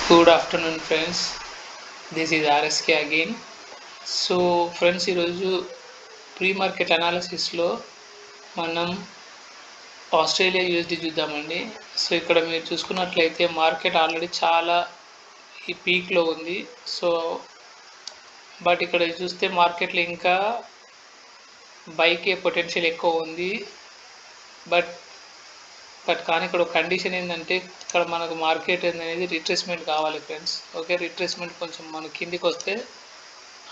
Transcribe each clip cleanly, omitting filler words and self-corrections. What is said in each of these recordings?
Good afternoon, friends. This is RSK again. So friends, ఈరోజు pre market అనాలిసిస్లో మనం Australia USD చూద్దామండి. So ఇక్కడ మీరు చూసుకున్నట్లయితే మార్కెట్ ఆల్రెడీ చాలా ఈ పీక్లో ఉంది. సో బట్ ఇక్కడ చూస్తే మార్కెట్లో ఇంకా బైకే పొటెన్షియల్ ఎక్కువ ఉంది. బట్ కానీ ఇక్కడ ఒక కండిషన్ ఏంటంటే, ఇక్కడ మనకు మార్కెట్ అనేది రిట్రేస్మెంట్ కావాలి ఫ్రెండ్స్. ఓకే, రిట్రేస్మెంట్ కొంచెం మన కిందికి వస్తే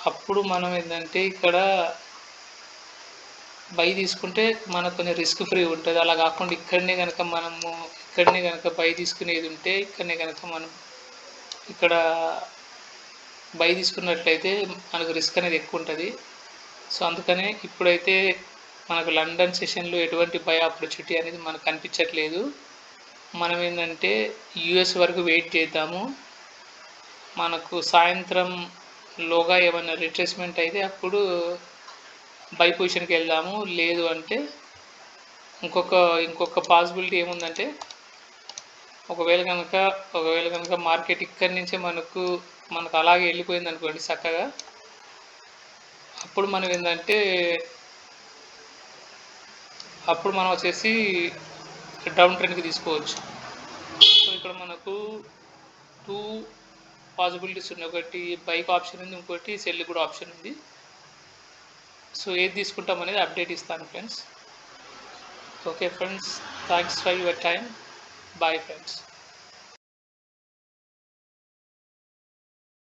అప్పుడు మనం ఏంటంటే ఇక్కడ బై తీసుకుంటే మనకు కొంచెం రిస్క్ ఫ్రీ ఉంటుంది. అలా కాకుండా ఇక్కడనే కనుక బై తీసుకునేది ఉంటే ఇక్కడనే కనుక మనం ఇక్కడ బై తీసుకున్నట్లయితే మనకు రిస్క్ అనేది ఎక్కువ ఉంటుంది. సో అందుకనే ఇప్పుడైతే మనకు లండన్ సెషన్లో ఎటువంటి బై ఆపర్చునిటీ అనేది మనకు కనిపించట్లేదు. మనం ఏంటంటే యూఎస్ వరకు వెయిట్ చేద్దాము. మనకు సాయంత్రం లోగా ఏమైనా రిట్రేస్మెంట్ అయితే అప్పుడు బై పొజిషన్కి వెళ్దాము. లేదు అంటే ఇంకొక పాసిబిలిటీ ఏముందంటే, ఒకవేళ కనుక మార్కెట్ ఇక్కడి నుంచే మనకు అలాగే వెళ్ళిపోయింది అనుకోండి చక్కగా, అప్పుడు మనం ఏంటంటే వచ్చేసి డౌన్ ట్రెండ్కి తీసుకోవచ్చు. సో ఇక్కడ మనకు 2 పాసిబిలిటీస్ ఉన్నాయి. ఒకటి బైక్ ఆప్షన్ ఉంది, ఇంకోటి సెల్ కూడా ఆప్షన్ ఉంది. సో ఏది తీసుకుంటాం అనేది అప్డేట్ ఇస్తాను friends. Okay friends, thanks for your time. Bye friends.